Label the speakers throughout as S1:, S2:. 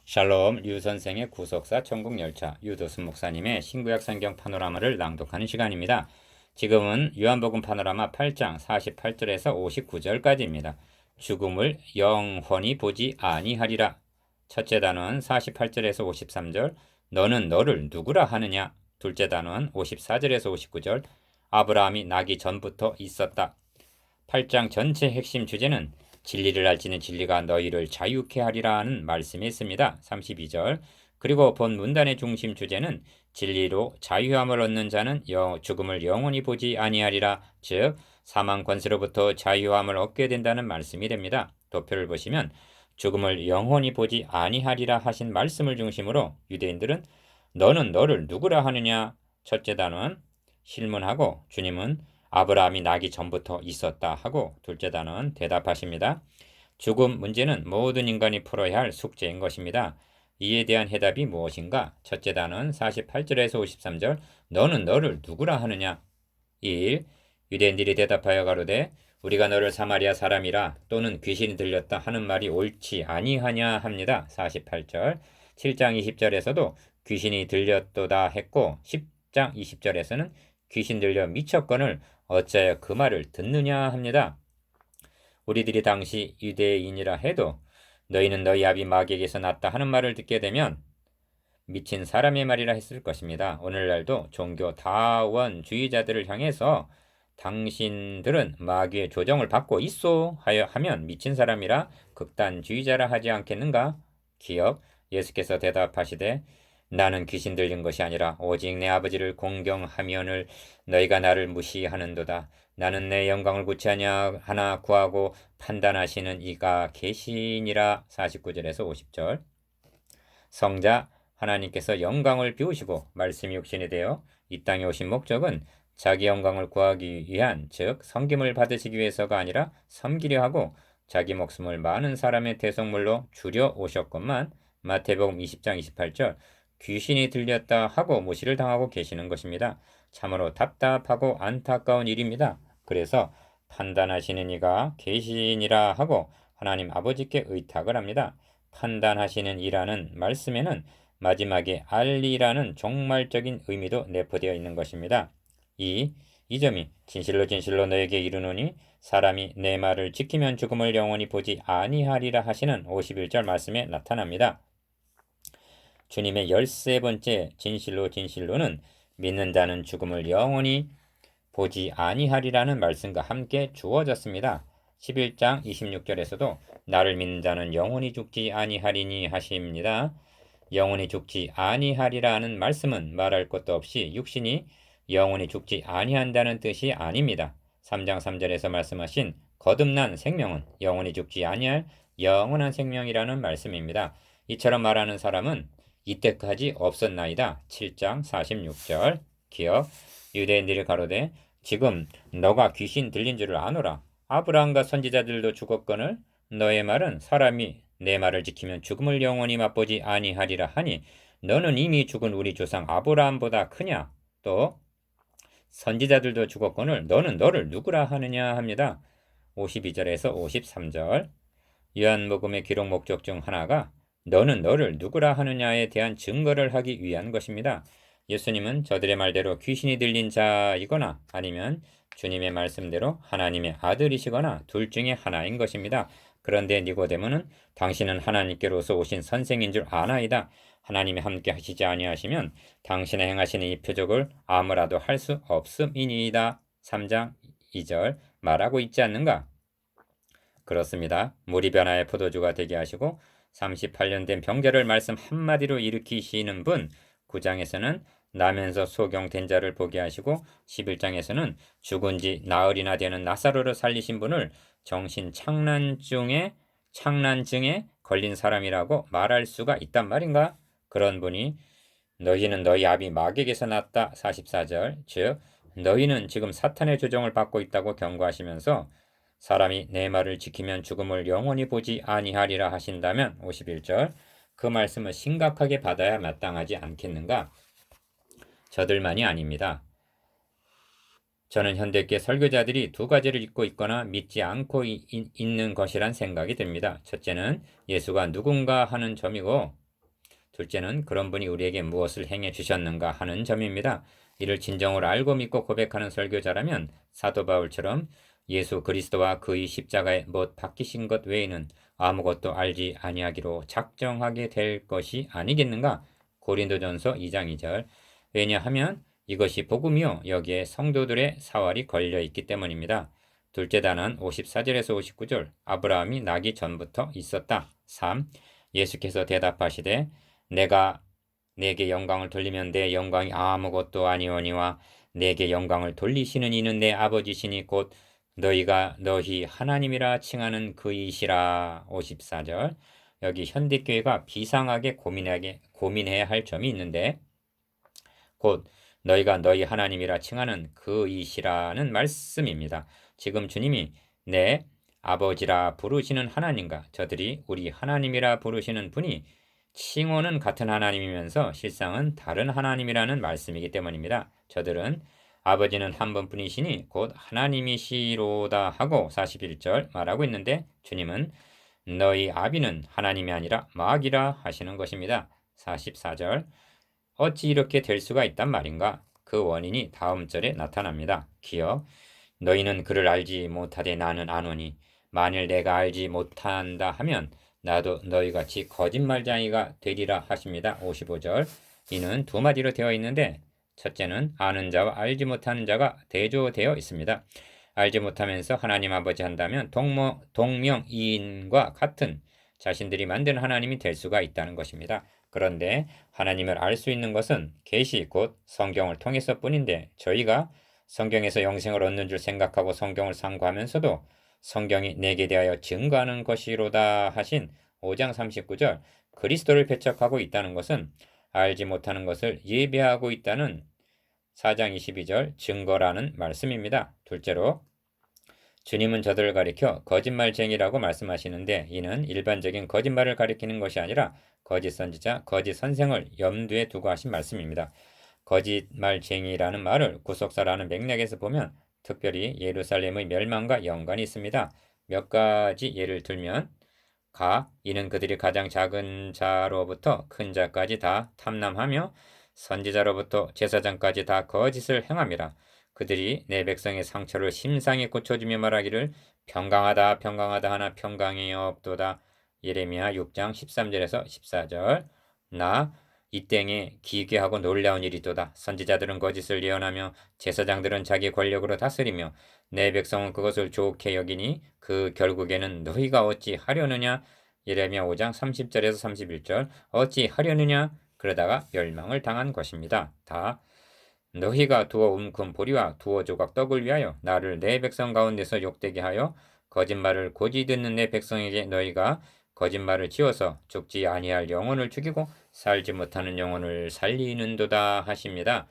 S1: 샬롬 류 선생의 구속사 천국열차 유도순 목사님의 신구약 성경 파노라마를 낭독하는 시간입니다. 지금은 요한복음 파노라마 8장 48절에서 59절까지입니다. 죽음을 영원히 보지 아니하리라. 첫째 단원 48절에서 53절 너는 너를 누구라 하느냐. 둘째 단원 54절에서 59절 아브라함이 나기 전부터 있었다. 8장 전체 핵심 주제는 진리를 알지는 진리가 너희를 자유케 하리라는 말씀이 있습니다. 32절. 그리고 본 문단의 중심 주제는 진리로 자유함을 얻는 자는 죽음을 영원히 보지 아니하리라. 즉 사망 권세로부터 자유함을 얻게 된다는 말씀이 됩니다. 도표를 보시면 죽음을 영원히 보지 아니하리라 하신 말씀을 중심으로 유대인들은 너는 너를 누구라 하느냐. 첫째 단원 실문하고 주님은 아브라함이 나기 전부터 있었다 하고 둘째 단원 대답하십니다. 죽음 문제는 모든 인간이 풀어야 할 숙제인 것입니다. 이에 대한 해답이 무엇인가? 첫째 단원 48절에서 53절 너는 너를 누구라 하느냐? 1. 유대인들이 대답하여 가로되 우리가 너를 사마리아 사람이라 또는 귀신이 들렸다 하는 말이 옳지 아니하냐 합니다. 48절 7장 20절에서도 귀신이 들렸도다 했고 10장 20절에서는 귀신 들려 미쳤거늘 어찌하여 그 말을 듣느냐 합니다. 우리들이 당시 유대인이라 해도 너희는 너희 아비 마귀에게서 났다 하는 말을 듣게 되면 미친 사람의 말이라 했을 것입니다. 오늘날도 종교 다원주의자들을 향해서 당신들은 마귀의 조정을 받고 있소 하면 미친 사람이라 극단주의자라 하지 않겠는가? 기억 예수께서 대답하시되 나는 귀신 들린 것이 아니라 오직 내 아버지를 공경하면을 너희가 나를 무시하는도다. 나는 내 영광을 구치하냐 하나 구하고 판단하시는 이가 계시니라. 49절에서 50절. 성자 하나님께서 영광을 비우시고 말씀이 육신이 되어 이 땅에 오신 목적은 자기 영광을 구하기 위한 즉 섬김을 받으시기 위해서가 아니라 섬기려 하고 자기 목숨을 많은 사람의 대속물로 주려 오셨건만 마태복음 20장 28절 귀신이 들렸다 하고 무시를 당하고 계시는 것입니다. 참으로 답답하고 안타까운 일입니다. 그래서 판단하시는 이가 계시니라 하고 하나님 아버지께 의탁을 합니다. 판단하시는 이라는 말씀에는 마지막에 알리라는 종말적인 의미도 내포되어 있는 것입니다. 이 점이 진실로 진실로 너에게 이르노니 사람이 내 말을 지키면 죽음을 영원히 보지 아니하리라 하시는 51절 말씀에 나타납니다. 주님의 13번째 진실로 진실로는 믿는 자는 죽음을 영원히 보지 아니하리라는 말씀과 함께 주어졌습니다. 11장 26절에서도 나를 믿는 자는 영원히 죽지 아니하리니 하십니다. 영원히 죽지 아니하리라는 말씀은 말할 것도 없이 육신이 영원히 죽지 아니한다는 뜻이 아닙니다. 3장 3절에서 말씀하신 거듭난 생명은 영원히 죽지 아니할 영원한 생명이라는 말씀입니다. 이처럼 말하는 사람은 이때까지 없었나이다. 7장 46절 기억 유대인들이 가로되 지금 너가 귀신 들린 줄을 아노라. 아브라함과 선지자들도 죽었거늘 너의 말은 사람이 내 말을 지키면 죽음을 영원히 맛보지 아니하리라 하니 너는 이미 죽은 우리 조상 아브라함보다 크냐? 또 선지자들도 죽었거늘 너는 너를 누구라 하느냐 합니다. 52절에서 53절 요한복음의 기록 목적 중 하나가 너는 너를 누구라 하느냐에 대한 증거를 하기 위한 것입니다. 예수님은 저들의 말대로 귀신이 들린 자이거나 아니면 주님의 말씀대로 하나님의 아들이시거나 둘 중에 하나인 것입니다. 그런데 니고데모는 당신은 하나님께로서 오신 선생인 줄 아나이다. 하나님이 함께 하시지 아니하시면 당신의 행하시는 이 표적을 아무라도 할 수 없음이니이다. 3장 2절 말하고 있지 않는가? 그렇습니다. 물이 변화의 포도주가 되게 하시고 38년 된 병자를 말씀 한마디로 일으키시는 분 9장에서는 나면서 소경된 자를 보게 하시고 11장에서는 죽은 지 나흘이나 되는 나사로를 살리신 분을 정신 창난증에 걸린 사람이라고 말할 수가 있단 말인가? 그런 분이 너희는 너희 아비 마귀에게서 났다. 44절 즉 너희는 지금 사탄의 조정을 받고 있다고 경고하시면서 사람이 내 말을 지키면 죽음을 영원히 보지 아니하리라 하신다면 51절 그 말씀을 심각하게 받아야 마땅하지 않겠는가? 저들만이 아닙니다. 저는 현대께 설교자들이 두 가지를 잊고 있거나 믿지 않고 있는 것이란 생각이 듭니다. 첫째는 예수가 누군가 하는 점이고 둘째는 그런 분이 우리에게 무엇을 행해 주셨는가 하는 점입니다. 이를 진정으로 알고 믿고 고백하는 설교자라면 사도 바울처럼 예수 그리스도와 그의 십자가에 못 박히신 것 외에는 아무것도 알지 아니하기로 작정하게 될 것이 아니겠는가? 고린도전서 2장 2절. 왜냐하면 이것이 복음이요 여기에 성도들의 사활이 걸려 있기 때문입니다. 둘째 단은 54절에서 59절. 아브라함이 나기 전부터 있었다. 3. 예수께서 대답하시되 내가 내게 영광을 돌리면 내 영광이 아무것도 아니오니와 내게 영광을 돌리시는 이는 내 아버지시니 곧 너희가 너희 하나님이라 칭하는 그이시라. 54절. 여기 현대교회가 비상하게 고민해야 할 점이 있는데 곧 너희가 너희 하나님이라 칭하는 그이시라는 말씀입니다. 지금 주님이 내 아버지라 부르시는 하나님과 저들이 우리 하나님이라 부르시는 분이 칭호는 같은 하나님이면서 실상은 다른 하나님이라는 말씀이기 때문입니다. 저들은 아버지는 한 분뿐이시니 곧 하나님이시로다 하고 41절 말하고 있는데 주님은 너희 아비는 하나님이 아니라 마귀라 하시는 것입니다. 44절 어찌 이렇게 될 수가 있단 말인가? 그 원인이 다음 절에 나타납니다. 기억 너희는 그를 알지 못하되 나는 아노니 만일 내가 알지 못한다 하면 나도 너희같이 거짓말쟁이가 되리라 하십니다. 55절. 이는 두 마디로 되어 있는데 첫째는 아는 자와 알지 못하는 자가 대조되어 있습니다. 알지 못하면서 하나님 아버지 한다면 동명이인과 같은 자신들이 만든 하나님이 될 수가 있다는 것입니다. 그런데 하나님을 알 수 있는 것은 계시 곧 성경을 통해서 뿐인데 저희가 성경에서 영생을 얻는 줄 생각하고 성경을 상고하면서도 성경이 내게 대하여 증거하는 것이로다 하신 5장 39절 그리스도를 배척하고 있다는 것은 알지 못하는 것을 예배하고 있다는 4장 22절 증거라는 말씀입니다. 둘째로 주님은 저들을 가리켜 거짓말쟁이라고 말씀하시는데 이는 일반적인 거짓말을 가리키는 것이 아니라 거짓 선지자, 거짓 선생을 염두에 두고 하신 말씀입니다. 거짓말쟁이라는 말을 구속사라는 맥락에서 보면 특별히 예루살렘의 멸망과 연관이 있습니다. 몇 가지 예를 들면 이는 그들이 가장 작은 자로부터 큰 자까지 다 탐남하며 선지자로부터 제사장까지 다 거짓을 행함이라. 그들이 내 백성의 상처를 심상히 고쳐주며 말하기를 평강하다 평강하다 하나 평강이 없도다. 예레미야 6장 13절에서 14절. 이 땡에 기괴하고 놀라운 일이도다. 선지자들은 거짓을 예언하며 제사장들은 자기 권력으로 다스리며 내 백성은 그것을 좋게 여기니 그 결국에는 너희가 어찌 하려느냐. 예레미야 5장 30절에서 31절. 어찌 하려느냐. 그러다가 멸망을 당한 것입니다. 너희가 두어 움큼 보리와 두어 조각 떡을 위하여 나를 내 백성 가운데서 욕되게 하여 거짓말을 고지 듣는 내 백성에게 너희가 거짓말을 지어서 죽지 아니할 영혼을 죽이고 살지 못하는 영혼을 살리는도다 하십니다.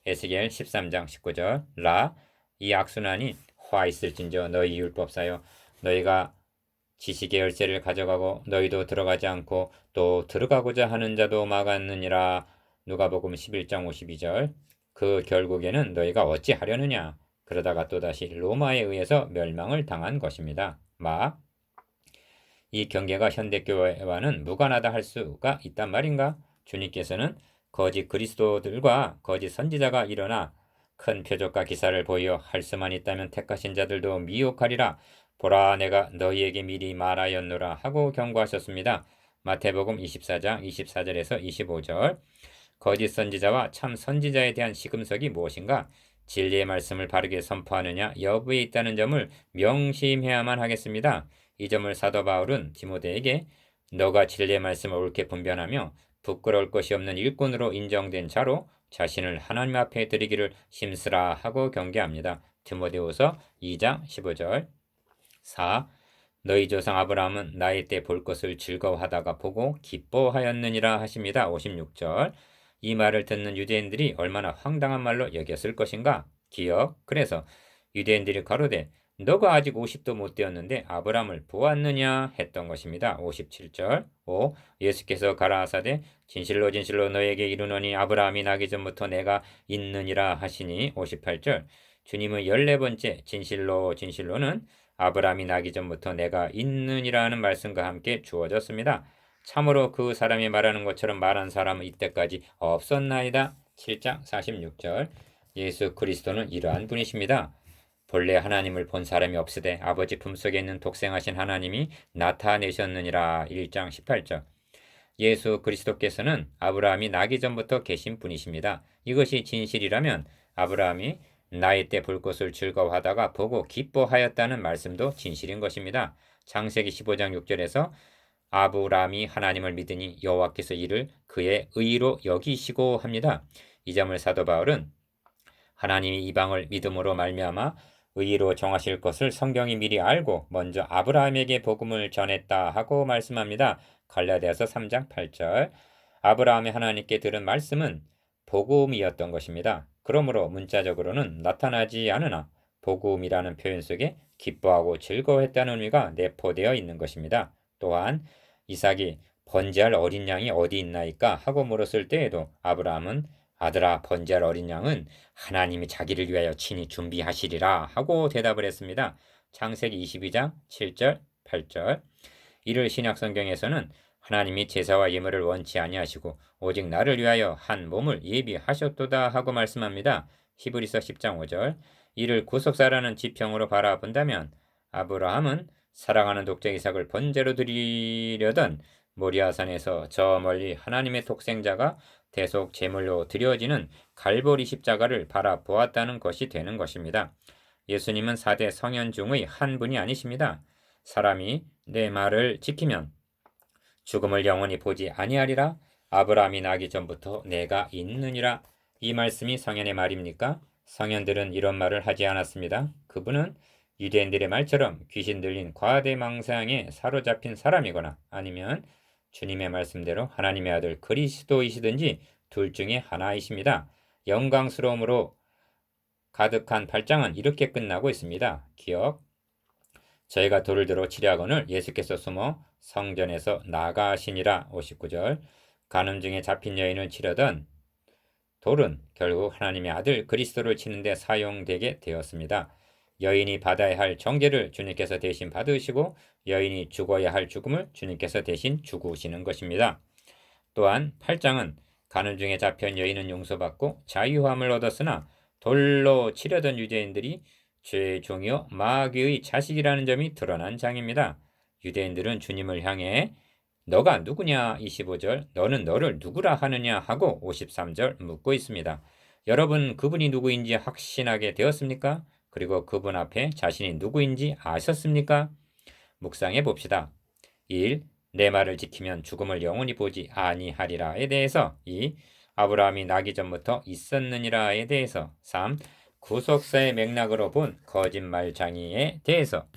S1: 에스겔 13장 19절. 이 악순환이 화 있을진저 너희 율법사여 너희가 지식의 열쇠를 가져가고 너희도 들어가지 않고 또 들어가고자 하는 자도 막았느니라. 누가복음 11장 52절. 그 결국에는 너희가 어찌 하려느냐. 그러다가 또다시 로마에 의해서 멸망을 당한 것입니다. 이 경계가 현대교회와는 무관하다 할 수가 있단 말인가? 주님께서는 거짓 그리스도들과 거짓 선지자가 일어나 큰 표적과 기사를 보여 할 수만 있다면 택하신 자들도 미혹하리라. 보라 내가 너희에게 미리 말하였노라 하고 경고하셨습니다. 마태복음 24장 24절에서 25절. 거짓 선지자와 참 선지자에 대한 시금석이 무엇인가? 진리의 말씀을 바르게 선포하느냐 여부에 있다는 점을 명심해야만 하겠습니다. 이 점을 사도 바울은 디모데에게 너가 진리의 말씀을 옳게 분별하며 부끄러울 것이 없는 일꾼으로 인정된 자로 자신을 하나님 앞에 드리기를 힘쓰라 하고 경계합니다. 디모데후서 2장 15절. 너희 조상 아브라함은 나이 때 볼 것을 즐거워하다가 보고 기뻐하였느니라 하십니다. 56절. 이 말을 듣는 유대인들이 얼마나 황당한 말로 여겼을 것인가? 그래서 유대인들이 가로되 너가 아직 50도 못 되었는데 아브라함을 보았느냐 했던 것입니다. 57절. 예수께서 가라사대 진실로 진실로 너에게 이르노니 아브라함이 나기 전부터 내가 있느니라 하시니. 58절. 주님의 14번째 진실로 진실로는 아브라함이 나기 전부터 내가 있느니라는 말씀과 함께 주어졌습니다. 참으로 그 사람이 말하는 것처럼 말한 사람은 이때까지 없었나이다. 7장 46절. 예수 그리스도는 이러한 분이십니다. 본래 하나님을 본 사람이 없으되 아버지 품속에 있는 독생하신 하나님이 나타내셨느니라. 1장 18절. 예수 그리스도께서는 아브라함이 나기 전부터 계신 분이십니다. 이것이 진실이라면 아브라함이 나이 때 볼 것을 즐거워하다가 보고 기뻐하였다는 말씀도 진실인 것입니다. 창세기 15장 6절에서 아브라함이 하나님을 믿으니 여호와께서 이를 그의 의로 여기시고 합니다. 이 점을 사도 바울은 하나님이 이방을 믿음으로 말미암아 의로 정하실 것을 성경이 미리 알고 먼저 아브라함에게 복음을 전했다 하고 말씀합니다. 갈라디아서 3장 8절. 아브라함이 하나님께 들은 말씀은 복음이었던 것입니다. 그러므로 문자적으로는 나타나지 않으나 복음이라는 표현 속에 기뻐하고 즐거워했다는 의미가 내포되어 있는 것입니다. 또한 이삭이 번제할 어린 양이 어디 있나이까 하고 물었을 때에도 아브라함은 아들아, 번제할 어린 양은 하나님이 자기를 위하여 친히 준비하시리라 하고 대답을 했습니다. 창세기 22장 7절 8절. 이를 신약성경에서는 하나님이 제사와 예물을 원치 아니하시고 오직 나를 위하여 한 몸을 예비하셨도다 하고 말씀합니다. 히브리서 10장 5절. 이를 구속사라는 지평으로 바라본다면 아브라함은 사랑하는 독자 이삭을 번제로 드리려던 모리아산에서 저 멀리 하나님의 독생자가 대속 제물로 드려지는 갈보리 십자가를 바라보았다는 것이 되는 것입니다. 예수님은 4대 성현 중의 한 분이 아니십니다. 사람이 내 말을 지키면 죽음을 영원히 보지 아니하리라. 아브라함이 나기 전부터 내가 있느니라. 이 말씀이 성현의 말입니까? 성현들은 이런 말을 하지 않았습니다. 그분은 유대인들의 말처럼 귀신 들린 과대망상에 사로잡힌 사람이거나 아니면 주님의 말씀대로 하나님의 아들 그리스도이시든지 둘 중에 하나이십니다. 영광스러움으로 가득한 8장은 이렇게 끝나고 있습니다. 기억. 저희가 돌을 들어 치려거늘 예수께서 숨어 성전에서 나가시니라. 59절. 간음 중에 잡힌 여인을 치려던 돌은 결국 하나님의 아들 그리스도를 치는데 사용되게 되었습니다. 여인이 받아야 할 정죄를 주님께서 대신 받으시고 여인이 죽어야 할 죽음을 주님께서 대신 죽으시는 것입니다. 또한 8장은 간음 중에 잡힌 여인은 용서받고 자유함을 얻었으나 돌로 치려던 유대인들이 죄의 종이요 마귀의 자식이라는 점이 드러난 장입니다. 유대인들은 주님을 향해 너가 누구냐 25절, 너는 너를 누구라 하느냐 하고 53절 묻고 있습니다. 여러분 그분이 누구인지 확신하게 되었습니까? 그리고 그분 앞에 자신이 누구인지 아셨습니까? 묵상해 봅시다. 1. 내 말을 지키면 죽음을 영원히 보지 아니하리라에 대해서 2. 아브라함이 나기 전부터 있었느니라에 대해서 3. 구속사의 맥락으로 본 거짓말장이에 대해서